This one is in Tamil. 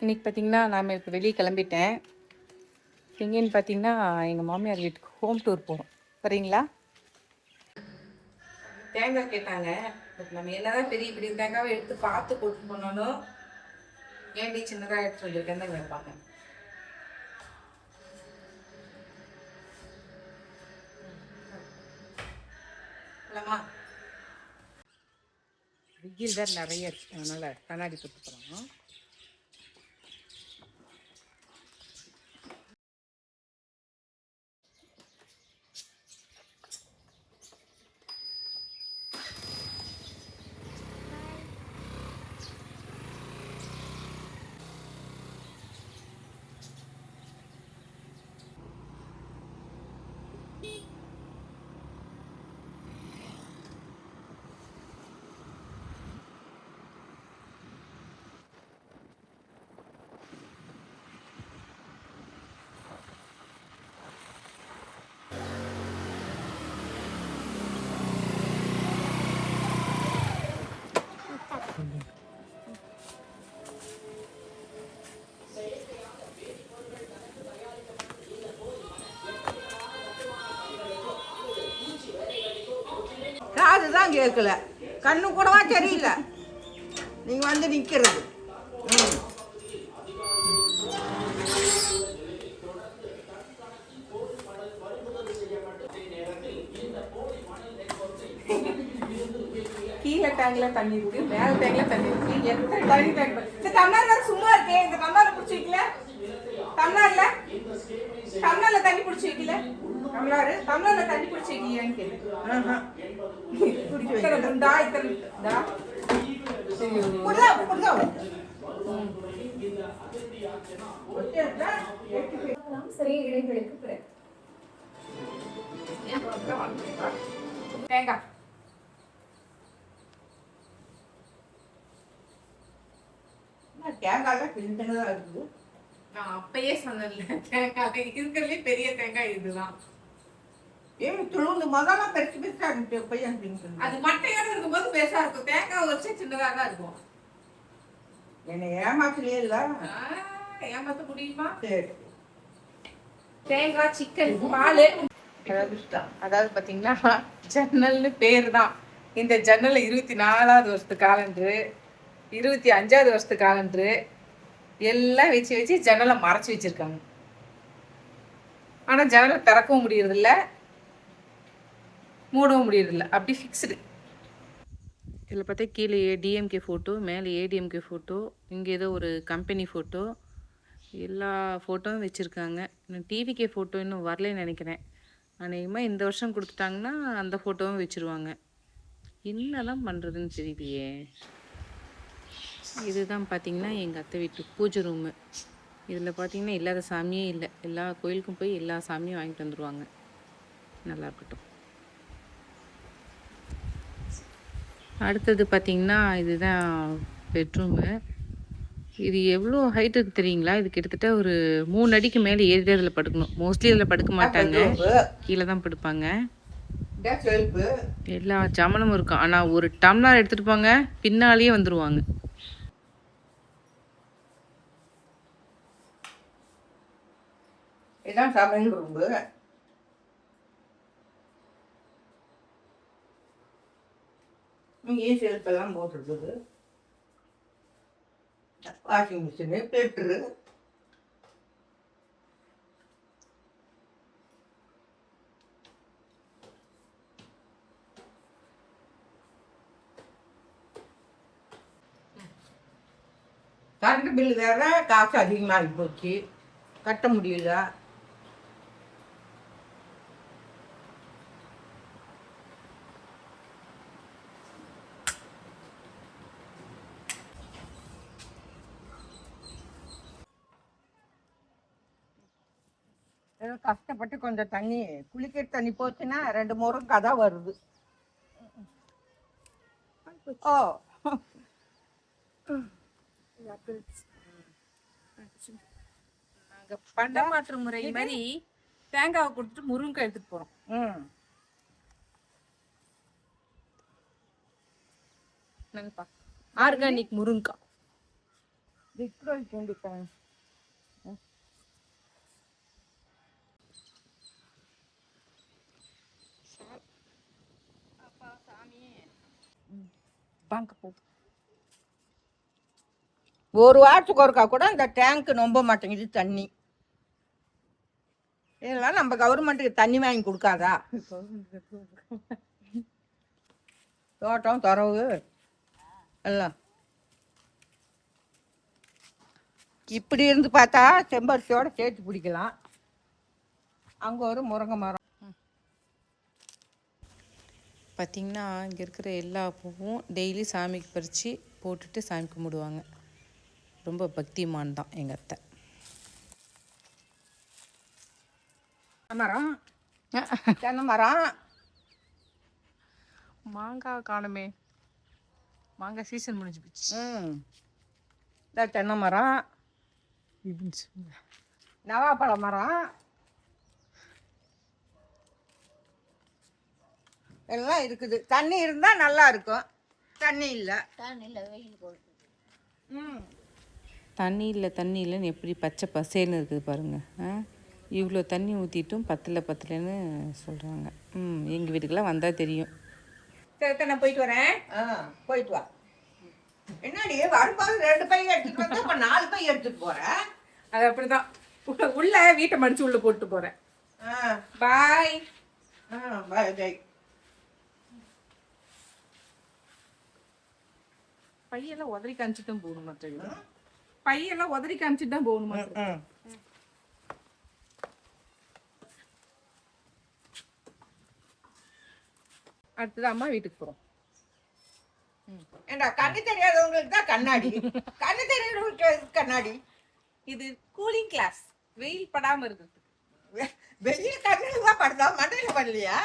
இன்றைக்கி பார்த்திங்கன்னா நான் இப்போ வெளியே கிளம்பிட்டேன். எங்கேன்னு பார்த்தீங்கன்னா எங்கள் மாமியார் வீட்டுக்கு ஹோம் டூர் போகிறோம். வரீங்களா? தேங்காய் கேட்டாங்க. பட் நம்ம என்னதான் பெரிய பெரிய தேங்காவை எடுத்து பார்த்து கொண்டு போனாலும் ஏன்டி சின்னதாக எடுத்து சொல்லியிருக்கேன் தான் கேட்பாங்க. இல்லைம்மா வெயில் தான் நிறைய இருக்கு, அதனால் கண்ணாடி போட்டு போகிறோம். காதுதான் கேட்கல, கண்ணு கூடவா தெரியல நீங்க வந்து நிக்கிறது. கீழே டேங்க்ல தண்ணி இருக்கு, மேல டேங்க்ல தண்ணி இருக்கு. எத்தனை தண்ணி டேங்க்? இந்த டம்ளர் சும்மா இருக்கே, இந்த டம்ளர்ல பிடிச்சி வைக்கல. டம்ளர்ல தண்ணி பிடிச்சி வைக்கல. டம்ளர்ல தண்ணி பிடிச்சி வைக்கலையான்னு கேட்டேன். சிறிய இடைவெளிக்கு பிறகு தேங்காய் தேங்காய் கிண்டதான் இருக்குது. நான் அப்பயே சொன்னேன்ல, தேங்காய் இருக்கிறதுலே பெரிய தேங்காய் இதுதான். ஏன் துளுந்து முதல்ல பெருசு பெருசா இருந்துச்சு, பையன் அது மட்டையோட இருக்கும்போது பெருசா இருக்கும், தேங்காய் வச்சு சின்னதாக தான் இருக்கும். என்னை ஏமாத்தலையே இல்ல, ஏமாத்த முடியுமா? சரி. தேங்காய் சிக்கன் பால். அதாவது பார்த்தீங்கன்னா ஜன்னல்னு பேர் தான். இந்த ஜன்னல் 24வது வருஷத்து காலண்டரு, 25வது வருஷத்து காலண்டரு எல்லாம் வச்சு வச்சு ஜன்னலை மறைச்சி வச்சுருக்காங்க. ஆனால் ஜன்னலை திறக்கவும் முடியறதில்ல, மூடவும் முடியறதில்ல, அப்படி ஃபிக்ஸ்டு. இதில் பார்த்தா கீழே டிஎம்கே ஃபோட்டோ, மேலே ஏடிஎம்கே ஃபோட்டோ, இங்கே ஏதோ ஒரு கம்பெனி ஃபோட்டோ, எல்லா ஃபோட்டோவும் வச்சுருக்காங்க. இன்னும் டிவிகே ஃபோட்டோ இன்னும் வரலன்னு நினைக்கிறேன். அநேகமாக இந்த வருஷம் கொடுத்துட்டாங்கன்னா அந்த ஃபோட்டோவும் வச்சுருவாங்க. என்ன தான் பண்ணுறதுன்னு தெரியலையே. இதுதான் பார்த்திங்கன்னா எங்கள் அத்தை வீட்டு பூஜை ரூமு. இதில் பார்த்திங்கன்னா இல்லாத சாமியே இல்லை, எல்லா கோயிலுக்கும் போய் எல்லா சாமியும் வாங்கிட்டு வந்துடுவாங்க. நல்லா இருக்கட்டும். அடுத்தது பார்த்திங்கன்னா இதுதான் பெட்ரூமு. இது எவ்வளோ ஹைட் இருக்குது தெரியுங்களா? இது கிட்டத்தட்ட ஒரு 3 அடிக்கு மேலே ஏறி அதில் படுக்கணும். மோஸ்ட்லி அதில் படுக்க மாட்டாங்க, கீழே தான் படுப்பாங்க. எல்லா ஜாமனும் இருக்கும். ஆனால் ஒரு டம்ளர் எடுத்துகிட்டு போங்க, பின்னாலேயே வந்துடுவாங்க. இதான் சமையல் ரூம்பு. இங்கே செல்ஃபெல்லாம் போட்டிருக்குது. வாஷிங் மிஷினு, பெட்ரு, கரண்ட் பில் வேற காசு அதிகமாகி போச்சு, கட்ட முடியல. கஷ்டப்பட்டு கொஞ்சம் தண்ணி, குளிக்கிற தண்ணி போச்சுன்னா 2 முருங்கை தான் வருது. ஓ நாங்கள் பண்டமாற்று முறை மாதிரி தேங்காவை கொடுத்துட்டு முருங்கை எடுத்துகிட்டு போகிறோம். ஆர்கானிக் முருங்கை. ఇక్కడ చూడండి ஒரு வாரத்துக்கு ஒருக்கா கூட இந்த டேங்க் நம்ப மாட்டேங்குது தண்ணி. இதெல்லாம் நம்ம கவர்மெண்ட்டுக்கு தண்ணி வாங்கி கொடுக்காதா? தோட்டம் துறவு எல்லாம் இப்படி இருந்து பார்த்தா செம்பருத்தியோட சேர்த்து பிடிக்கலாம். அங்கே ஒரு முருங்கை மரம். பார்த்திங்கன்னா இங்கே இருக்கிற எல்லா பூவும் டெய்லி சாமிக்கு பறித்து போட்டுட்டு சாமி கும்பிடுவாங்க. ரொம்ப பக்திமான் தான் எங்கள் அத்தை. மரம் தென்னை மரம். மாங்காய் காணுமே, மாங்காய் சீசன் முடிஞ்சு போச்சு. இந்த தென்னை மரம், நவாப்பழ மரம் எல்லாம் இருக்குது. தண்ணி இருந்தால் நல்லா இருக்கும். தண்ணி இல்லை. தண்ணி இல்லைன்னு எப்படி பச்சை பசேல்னு இருக்குது பாருங்கள். இவ்வளோ தண்ணி ஊற்றிட்டும் பத்தலைன்னு சொல்கிறாங்க. எங்கள் வீட்டுக்கெல்லாம் வந்தால் தெரியும். சரி, நான் போயிட்டு வரேன். போயிட்டு வா. என்னடி வரும்போது 2 பை எடுத்துட்டு வந்து இப்போ 4 பை எடுத்துட்டு போகிறேன். அது அப்படிதான். உள்ள வீட்டை மடிச்சு உள்ள போட்டு போறேன். பாய். பாய் பாய். பையெல்லாம் உதறி காமிச்சு தான் போகணும் மாட்டேங்குது. பையெல்லாம் உதறி காமிச்சுட்டு தான் போகணும் மாட்டேங்குது. அடுத்தது அம்மா வீட்டுக்கு போறோம். ஏண்டா கண்ணு தெரியாதவங்களுக்கு தான் கண்ணாடி, கண்ணு தெரியாதவங்களுக்கு கண்ணாடி. இது கூலிங் கிளாஸ், வெயில் படாம இருக்கு. வெயில் கண்ணுல தான் படுதா, மண்டையில படலையா?